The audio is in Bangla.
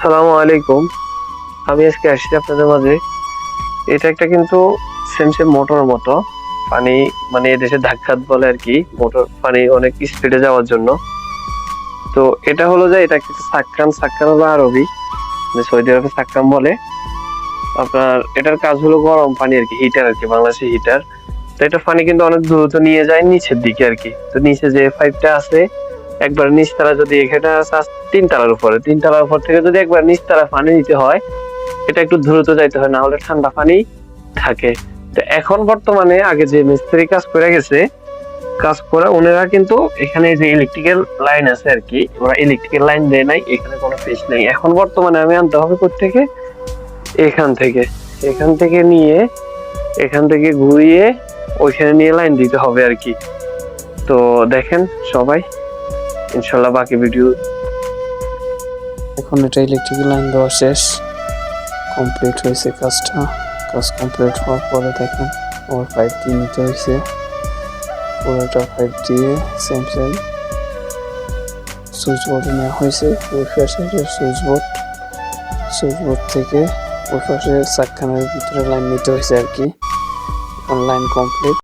আসসালামু আলাইকুম। আমি আজকে আসছি আপনাদের মাঝে। এটা একটা কিন্তু সেম সেম মোটরের মতো। পানি মানে এদেশে ধাক্কাত বলে আরকি। মোটর পানি অনেক স্পিডে যাওয়ার জন্য। তো এটা হলো যে এটা একটা সাক্কান, সাক্কান হলো আরবি। মানে সৌদি আরবে সাক্কান বলে। আপনার এটার কাজ হলো গরম পানি আরকি, হিটার আরকি, বাংলাদেশি হিটার। তো এটা পানি কিন্তু অনেক দ্রুত নিয়ে যায় নিচের দিকে আরকি। তো নিচে যে পাইপটা আছে একবার নিচতলা যদি এখানে আছে ৩ তলার উপরে, ৩ তলার উপর থেকে যদি একবার নিচতলা পানি নিতে হয় এটা একটু দ্রুত যাইতে হয়, না হলে ঠান্ডা পানি থাকে। তো এখন বর্তমানে আগে যে মিস্ত্রি কাজ করে গেছে, কাজ করে ওনারা কিন্তু এখানে যে ইলেকট্রিক্যাল লাইন আছে আরকি, ওরা ইলেকট্রিক্যাল লাইন দেয় নাই, এখানে কোনো ফিস নেই। এখন বর্তমানে আমি আনতে হবে কোত্থেকে? এখান থেকে, এখান থেকে নিয়ে এখান থেকে ঘুরিয়ে ওইখানে নিয়ে লাইন দিতে হবে আরকি। তো দেখেন সবাই, ইনশাল্লাহ বাকি ভিডিও। এখন এটা ইলেকট্রিক লাইন দেওয়া শেষ, কমপ্লিট হয়েছে কাজটা। কাজ কমপ্লিট হওয়ার পরে দেখেন ওর পাইপ দিয়ে নিতে হয়েছে, পুরোটা পাইপ দিয়ে সেম সেম সুইচ বোর্ডে নেওয়া হয়েছে। ওই পাশে সুইচ বোর্ড থেকে ওই পাশে চাকখানের ভিতরে লাইন নিতে হয়েছে আর কি। এখন লাইন কমপ্লিট।